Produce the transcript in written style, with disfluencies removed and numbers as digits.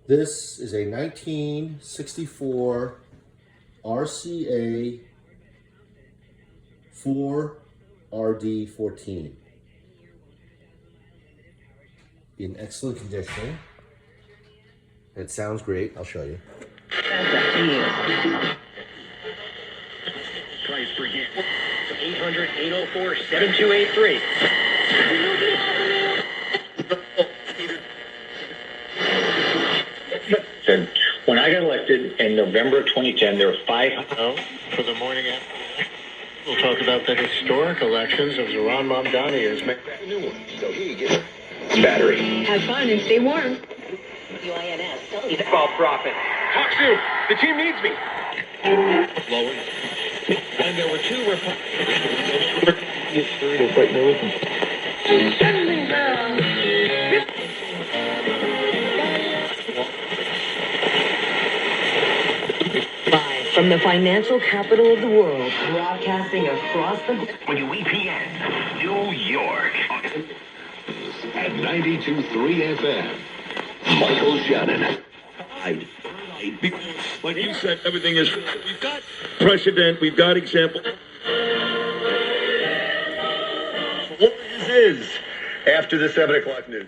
This is a 1964 RCA 4RD14 in excellent condition. It sounds great. I'll show you. Price per gig. 800-804-7283. Said, when I got elected in November of 2010, there were 500. For the morning after, we'll talk about the historic elections of Zoran Mamdani as mayor. A new one. So here you get battery. Have fun and stay warm. About profit. Talk soon. The team needs me. Lower. And there were two Live from the financial capital of the world, broadcasting across the WEPN, New York. At 92.3 FM, Michael Shannon. Like you said, everything is, we've got precedent, we've got example. What this is after the 7 o'clock news.